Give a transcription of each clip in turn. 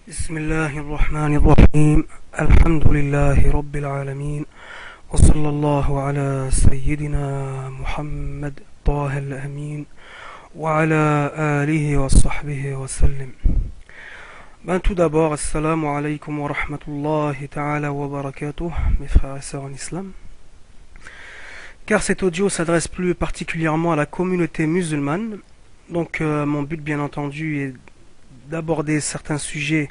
بسم الله الرحمن الرحيم الحمد لله رب العالمين وصلى الله على سيدنا محمد طه الأمين وعلى آله وصحبه وسلم. Tout d'abord, assalamu alaikum wa rahmatullahi ta'ala wa barakatuh, mes frères et sœurs en islam. Car cet audio s'adresse plus particulièrement à la communauté musulmane, donc mon but bien entendu est d'aborder certains sujets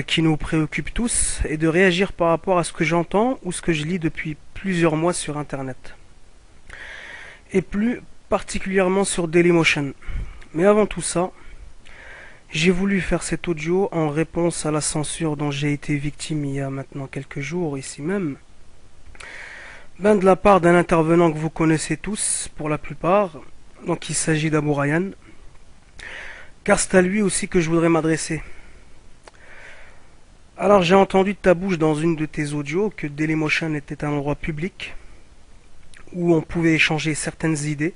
qui nous préoccupent tous et de réagir par rapport à ce que j'entends ou ce que je lis depuis plusieurs mois sur internet et plus particulièrement sur Dailymotion. Mais avant tout ça, j'ai voulu faire cet audio en réponse à la censure dont j'ai été victime il y a maintenant quelques jours ici même, de la part d'un intervenant que vous connaissez tous pour la plupart. Donc il s'agit d'Abou Ryan, car c'est à lui aussi que je voudrais m'adresser. Alors j'ai entendu de ta bouche dans une de tes audios que Dailymotion était un endroit public où on pouvait échanger certaines idées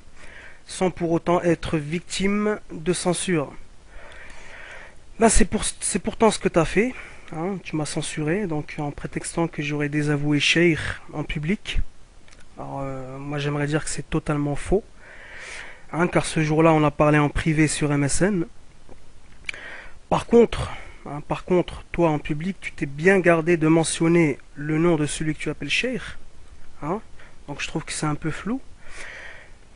sans pour autant être victime de censure. C'est pourtant ce que tu as fait, hein, tu m'as censuré donc en prétextant que j'aurais désavoué Cheikh en public. Alors moi j'aimerais dire que c'est totalement faux, hein, car ce jour-là on a parlé en privé sur MSN. Par contre, toi en public, tu t'es bien gardé de mentionner le nom de celui que tu appelles Cheikh, hein, donc je trouve que c'est un peu flou.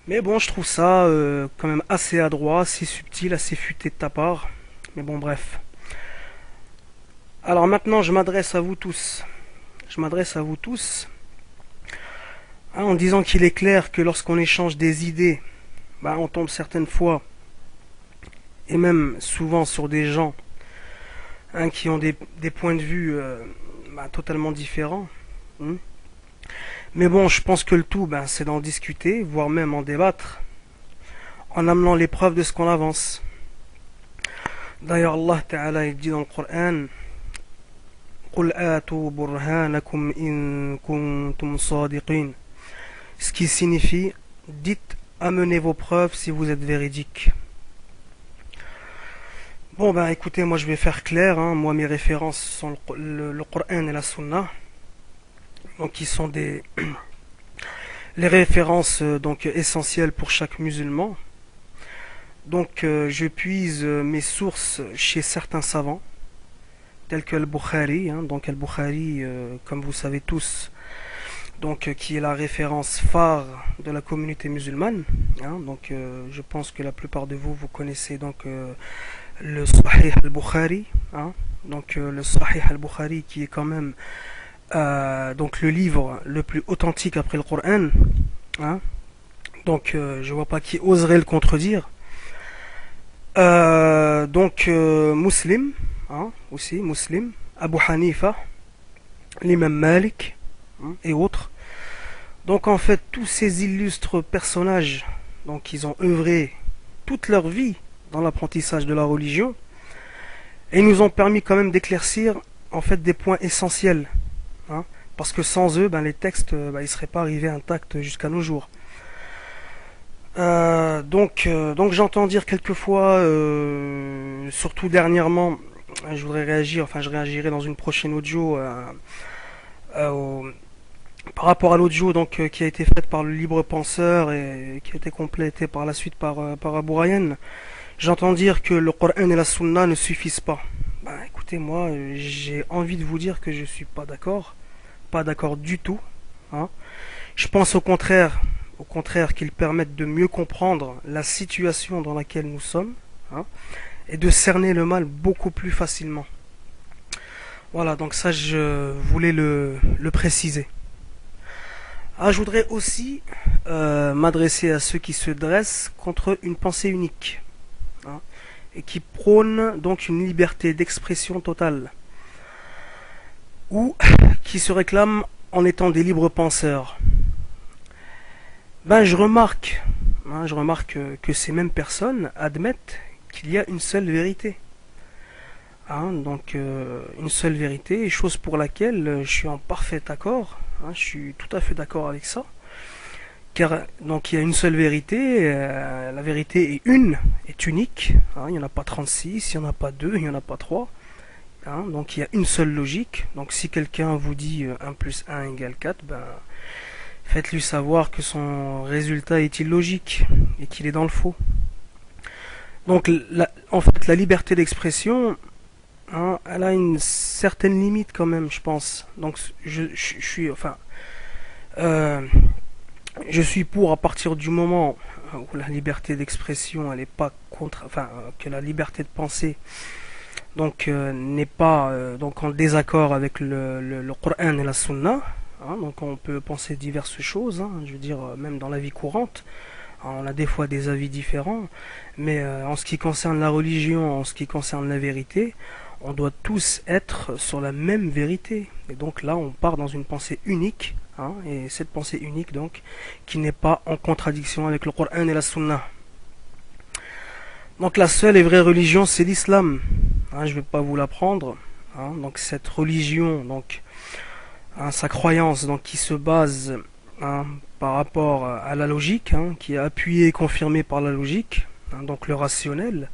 Mais bon, je trouve ça quand même assez adroit, assez subtil, assez futé de ta part. Mais bon, bref. Alors maintenant, je m'adresse à vous tous. Hein, en disant qu'il est clair que lorsqu'on échange des idées, on tombe certaines fois, et même souvent sur des gens, hein, qui ont des points de vue totalement différents. Hein. Mais bon, je pense que le tout, c'est d'en discuter, voire même en débattre, en amenant les preuves de ce qu'on avance. D'ailleurs, Allah Ta'ala il dit dans le Coran, قُلْ آتُوا بُرْهَانَكُمْ إِن كُنتُمْ صَادِقِينَ, ce qui signifie, dites, amenez vos preuves si vous êtes véridiques. Bon écoutez, moi je vais faire clair, hein. Moi mes références sont le Coran et la Sunna, donc qui sont les références essentielles pour chaque musulman. Donc je puise mes sources chez certains savants, tels que Al-Bukhari, hein. Donc Al-Bukhari, comme vous savez tous, qui est la référence phare de la communauté musulmane, hein. Donc je pense que la plupart de vous connaissez le Sahih al-Bukhari, hein. Donc le Sahih al-Bukhari qui est quand même le livre le plus authentique après le Coran, hein. Donc je vois pas qui oserait le contredire. Muslim, hein, aussi Muslim, Abu Hanifa, l'imam Malik, hein, et autres. Donc en fait tous ces illustres personnages, ils ont œuvré toute leur vie dans l'apprentissage de la religion et ils nous ont permis quand même d'éclaircir en fait des points essentiels, hein, parce que sans eux les textes ils seraient pas arrivés intacts jusqu'à nos jours. Donc j'entends dire quelquefois, surtout dernièrement, je réagirai dans une prochaine audio par rapport à l'audio qui a été faite par le libre penseur et qui a été complétée par la suite par Abou Ryan. J'entends dire que le Coran et la Sunna ne suffisent pas. Écoutez, moi, j'ai envie de vous dire que je suis pas d'accord du tout, hein. Je pense au contraire qu'ils permettent de mieux comprendre la situation dans laquelle nous sommes, hein, et de cerner le mal beaucoup plus facilement. Voilà, donc ça je voulais le préciser. Je voudrais aussi m'adresser à ceux qui se dressent contre une pensée unique, hein, et qui prônent une liberté d'expression totale, ou qui se réclament en étant des libres penseurs. Je remarque que ces mêmes personnes admettent qu'il y a une seule vérité, hein, une seule vérité, chose pour laquelle je suis en parfait accord, hein, je suis tout à fait d'accord avec ça, car donc il y a une seule vérité, la vérité est unique, hein, il n'y en a pas 36, il n'y en a pas 2, il n'y en a pas 3, hein, donc il y a une seule logique. Donc si quelqu'un vous dit 1 plus 1 égale 4, ben, faites-lui savoir que son résultat est illogique et qu'il est dans le faux. Donc en fait la liberté d'expression, hein, elle a une certaine limite quand même, je pense. Donc euh, je suis pour, à partir du moment où la liberté d'expression elle est pas contre, que la liberté de penser donc n'est pas donc en désaccord avec le Coran et la Sunna, hein, donc on peut penser diverses choses, hein, je veux dire même dans la vie courante, hein, on a des fois des avis différents, mais en ce qui concerne la religion, en ce qui concerne la vérité, on doit tous être sur la même vérité. Et donc là on part dans une pensée unique, hein, et cette pensée unique donc qui n'est pas en contradiction avec le Coran et la Sunna. Donc la seule et vraie religion c'est l'islam, hein, je ne vais pas vous l'apprendre, hein, donc cette religion, donc hein, sa croyance donc qui se base, hein, par rapport à la logique, hein, qui est appuyée et confirmée par la logique, hein, donc le rationnel.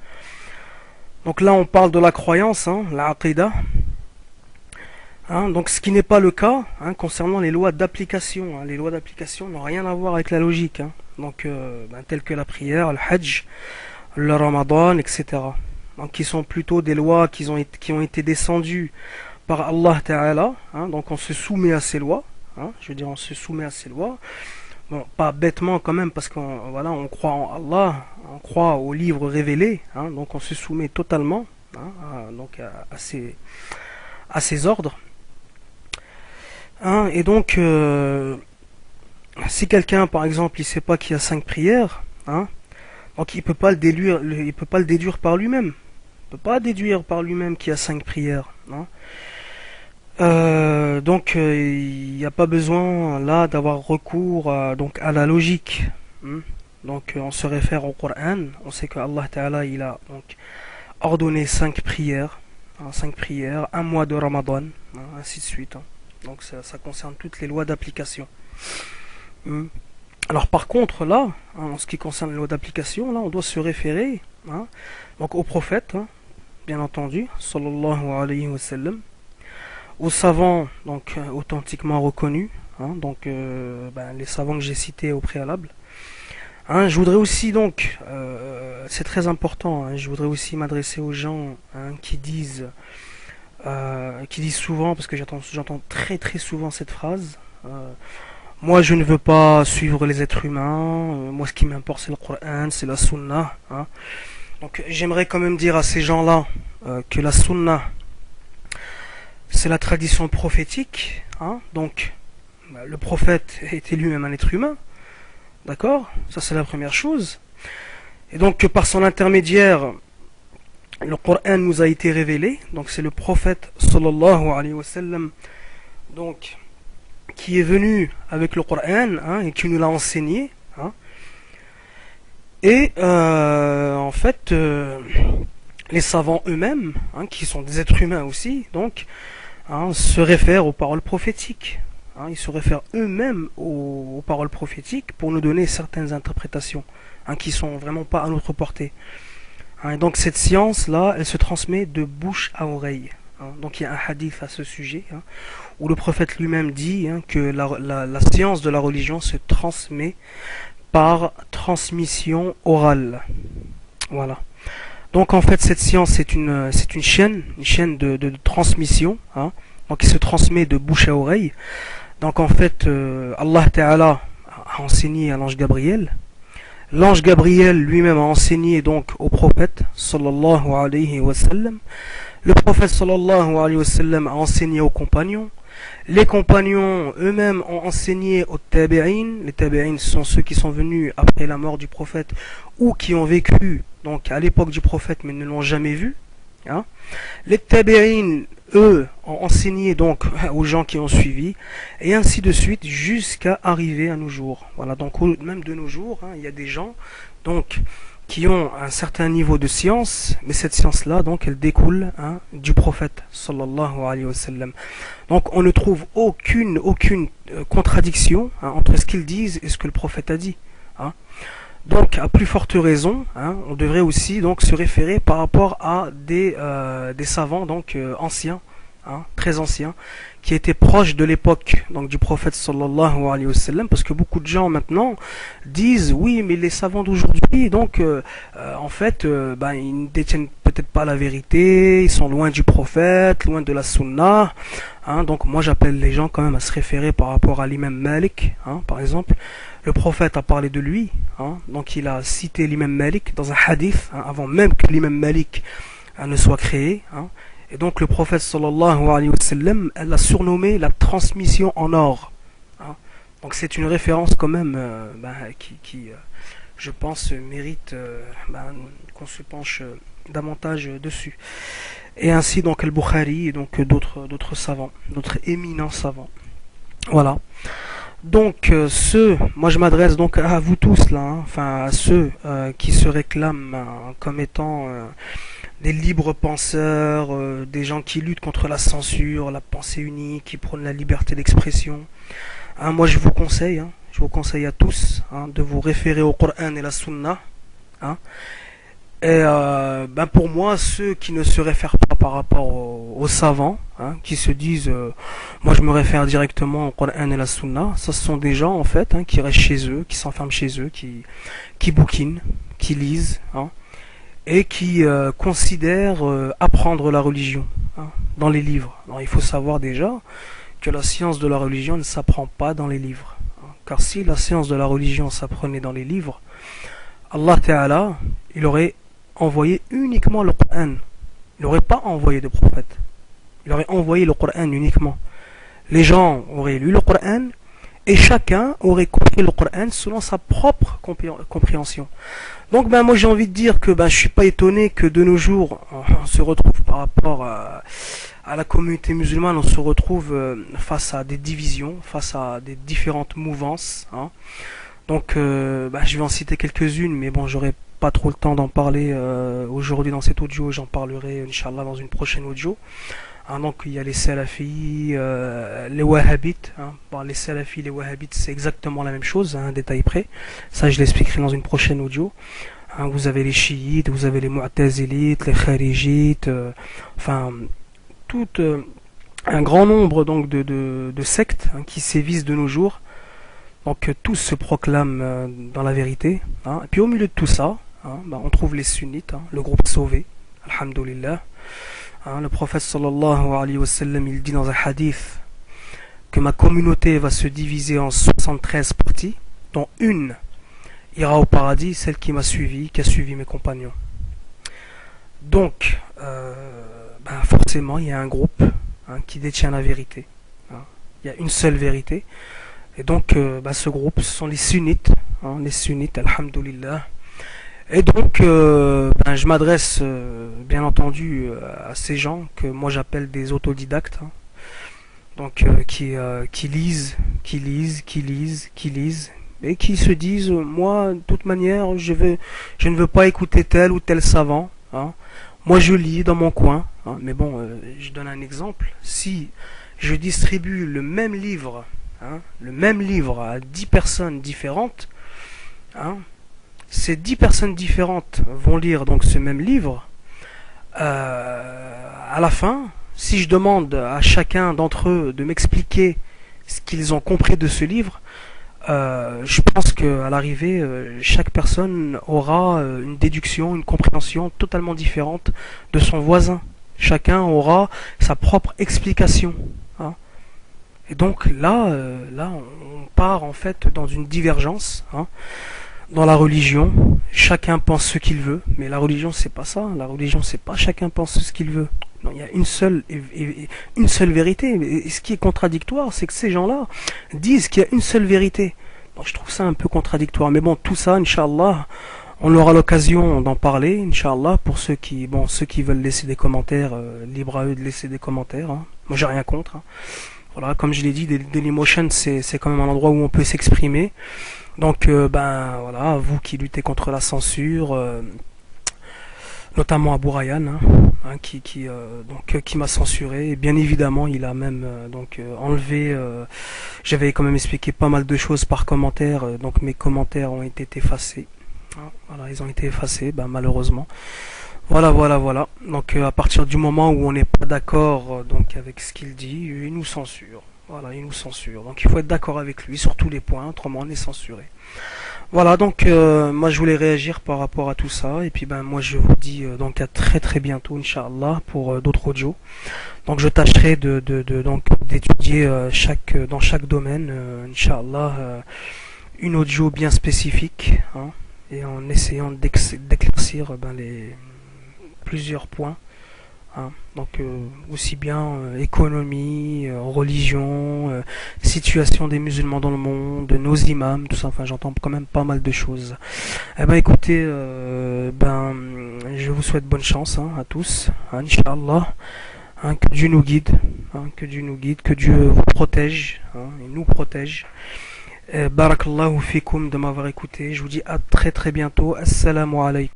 Donc là on parle de la croyance, hein, la aqidah, hein, donc ce qui n'est pas le cas, hein, concernant les lois d'application, hein. Les lois d'application n'ont rien à voir avec la logique, hein, donc telles que la prière, le hajj, le ramadan, etc. Donc qui sont plutôt des lois qui ont été descendues par Allah Ta'ala, hein, donc on se soumet à ces lois, hein, je veux dire on se soumet à ces lois, bon pas bêtement quand même parce qu'on voilà, on croit en Allah, on croit aux livres révélés, hein, donc on se soumet totalement, hein, à ces ordres, hein, et donc si quelqu'un par exemple il sait pas qu'il y a 5 prières, hein, donc il peut pas le déduire, il peut pas le déduire par lui-même. Il peut pas déduire par lui-même qu'il y a 5 prières, hein. Donc il n'y a pas besoin là d'avoir recours donc à la logique, hein. Donc on se réfère au Coran, on sait que Allah Ta'ala il a donc ordonné 5 prières, hein, 5 prières, un mois de Ramadan, hein, ainsi de suite, hein. Donc ça concerne toutes les lois d'application. Alors par contre là, hein, en ce qui concerne les lois d'application, là on doit se référer, hein, donc au prophète, hein, bien entendu, sallallahu alayhi wa sallam, aux savants donc authentiquement reconnus, hein, donc les savants que j'ai cités au préalable. Hein, je voudrais aussi donc, c'est très important, hein, je voudrais aussi m'adresser aux gens, hein, qui disent souvent, parce que j'entends très très souvent cette phrase. Moi, je ne veux pas suivre les êtres humains. Moi, ce qui m'importe, c'est le Coran, c'est la Sunna, hein. Donc, j'aimerais quand même dire à ces gens-là que la Sunna, c'est la tradition prophétique, hein. Donc, le prophète était lui-même un être humain, d'accord? Ça, c'est la première chose. Et donc, que par son intermédiaire, le Coran nous a été révélé. Donc, c'est le prophète, sallallahu alayhi wa sallam, donc qui est venu avec le Coran, hein, et qui nous l'a enseigné, hein. Et en fait les savants eux-mêmes, hein, qui sont des êtres humains aussi, donc hein, se réfèrent aux paroles prophétiques, hein, ils se réfèrent eux-mêmes aux paroles prophétiques pour nous donner certaines interprétations, hein, qui sont vraiment pas à notre portée, hein. Et donc cette science là elle se transmet de bouche à oreille, hein. Donc il y a un hadith à ce sujet, hein, où le prophète lui-même dit, hein, que la science de la religion se transmet par transmission orale. Voilà. Donc en fait cette science c'est une chaîne de transmission, hein, donc qui se transmet de bouche à oreille. Donc en fait Allah Ta'ala a enseigné à l'ange Gabriel. L'ange Gabriel lui-même a enseigné donc au prophète sallallahu alayhi wa sallam. Le prophète sallallahu alayhi wa sallam a enseigné aux compagnons. Les compagnons eux-mêmes ont enseigné aux tabi'in. Les tabi'in sont ceux qui sont venus après la mort du prophète ou qui ont vécu donc à l'époque du prophète mais ne l'ont jamais vu, hein. Les tabi'in, eux, ont enseigné donc aux gens qui ont suivi, et ainsi de suite jusqu'à arriver à nos jours. Voilà, donc même de nos jours, hein, il y a des gens donc qui ont un certain niveau de science, mais cette science-là, donc, elle découle du prophète, sallallahu alayhi wa sallam. Donc, on ne trouve aucune contradiction entre ce qu'ils disent et ce que le prophète a dit. Hein. Donc, à plus forte raison, on devrait aussi donc se référer par rapport à des savants donc anciens, très anciens, qui étaient proches de l'époque donc du prophète sallallahu alayhi wa sallam, parce que beaucoup de gens maintenant disent oui, mais les savants d'aujourd'hui donc en fait ils ne détiennent peut-être pas la vérité, ils sont loin du prophète, loin de la sunna. Donc moi j'appelle les gens quand même à se référer par rapport à l'imam Malik, par exemple. Le prophète a parlé de lui, donc il a cité l'imam Malik dans un hadith, avant même que l'imam Malik ne soit créé. Et donc le prophète sallallahu alayhi wa sallam, elle l'a surnommé la transmission en or. Donc c'est une référence quand même qui je pense mérite qu'on se penche davantage dessus. Et ainsi donc Al-Bukhari et donc d'autres savants, d'autres éminents savants. Voilà. Donc moi je m'adresse donc à vous tous là, à ceux qui se réclament comme étant des libres penseurs, des gens qui luttent contre la censure, la pensée unique, qui prônent la liberté d'expression. Moi je vous conseille à tous de vous référer au Coran et la Sunna. Et pour moi, ceux qui ne se réfèrent pas par rapport aux savants, qui se disent moi je me réfère directement au Coran et la Sunna, ça ce sont des gens en fait qui restent chez eux, qui s'enferment chez eux, qui bouquinent, qui lisent, et qui considèrent apprendre la religion dans les livres. Alors il faut savoir déjà que la science de la religion ne s'apprend pas dans les livres. Car si la science de la religion s'apprenait dans les livres, Allah Ta'ala, il aurait envoyé uniquement le Coran. Il n'aurait pas envoyé de prophète. Il aurait envoyé le Coran uniquement. Les gens auraient lu le Coran et chacun aurait compris le Coran selon sa propre compréhension. Donc moi j'ai envie de dire que je suis pas étonné que de nos jours on se retrouve par rapport à la communauté musulmane, on se retrouve face à des divisions, face à des différentes mouvances. Donc je vais en citer quelques-unes, mais bon j'aurai pas trop le temps d'en parler aujourd'hui dans cet audio, j'en parlerai Inch'Allah dans une prochaine audio. Donc il y a les salafis, les wahhabites. Les salafis, les wahhabites, c'est exactement la même chose, un détail près. Ça, je l'expliquerai dans une prochaine audio. Vous avez les chiites, vous avez les mu'tazilites, les kharijites, tout un grand nombre donc de sectes qui sévissent de nos jours. Donc tous se proclament dans la vérité. Et puis au milieu de tout ça, on trouve les sunnites, le groupe sauvé, alhamdoulilah. Le prophète sallallahu alayhi wa sallam, il dit dans un hadith que ma communauté va se diviser en 73 parties, dont une ira au paradis, celle qui m'a suivi, qui a suivi mes compagnons. Donc, forcément, il y a un groupe qui détient la vérité. Il y a une seule vérité. Et donc, ce groupe, ce sont les sunnites, alhamdoulilah. Et donc, je m'adresse bien entendu à ces gens que moi j'appelle des autodidactes, donc qui lisent, et qui se disent moi de toute manière je ne veux pas écouter tel ou tel savant. Moi je lis dans mon coin. Mais bon, je donne un exemple. Si je distribue le même livre à 10 personnes différentes, ces 10 personnes différentes vont lire donc ce même livre. À la fin, si je demande à chacun d'entre eux de m'expliquer ce qu'ils ont compris de ce livre, je pense qu'à l'arrivée, chaque personne aura une déduction, une compréhension totalement différente de son voisin. Chacun aura sa propre explication. Et donc là, on part en fait dans une divergence. Dans la religion, chacun pense ce qu'il veut, mais la religion c'est pas ça. La religion c'est pas chacun pense ce qu'il veut. Non, il y a une seule vérité. Et ce qui est contradictoire, c'est que ces gens-là disent qu'il y a une seule vérité. Donc je trouve ça un peu contradictoire. Mais bon, tout ça, Inch'Allah, on aura l'occasion d'en parler, Inch'Allah, pour ceux qui veulent laisser des commentaires, libre à eux de laisser des commentaires. Moi j'ai rien contre. Voilà, comme je l'ai dit, Dailymotion, c'est quand même un endroit où on peut s'exprimer. Donc, ben voilà, vous qui luttez contre la censure, notamment Abou Ryan, qui m'a censuré. Et bien évidemment, il a même enlevé. J'avais quand même expliqué pas mal de choses par commentaire, donc mes commentaires ont été effacés. Voilà, ils ont été effacés, ben, malheureusement. Voilà. Donc à partir du moment où on n'est pas d'accord avec ce qu'il dit, il nous censure. Voilà, il nous censure. Donc il faut être d'accord avec lui sur tous les points, autrement on est censuré. Voilà, donc moi je voulais réagir par rapport à tout ça et puis ben moi je vous dis donc à très très bientôt Inch'Allah pour d'autres audios. Donc je tâcherai donc d'étudier dans chaque domaine Inch'Allah une audio bien spécifique, hein, et en essayant d'éclaircir les plusieurs points, hein. Donc aussi bien économie, religion, situation des musulmans dans le monde, nos imams, tout ça. Enfin, j'entends quand même pas mal de choses. Eh ben écoutez, je vous souhaite bonne chance, hein, à tous, hein, Inch'Allah, hein, que Dieu nous guide, hein, que Dieu vous protège, hein, et nous protège. Barakallahu fikum de m'avoir écouté. Je vous dis à très très bientôt. Assalamu alaikum.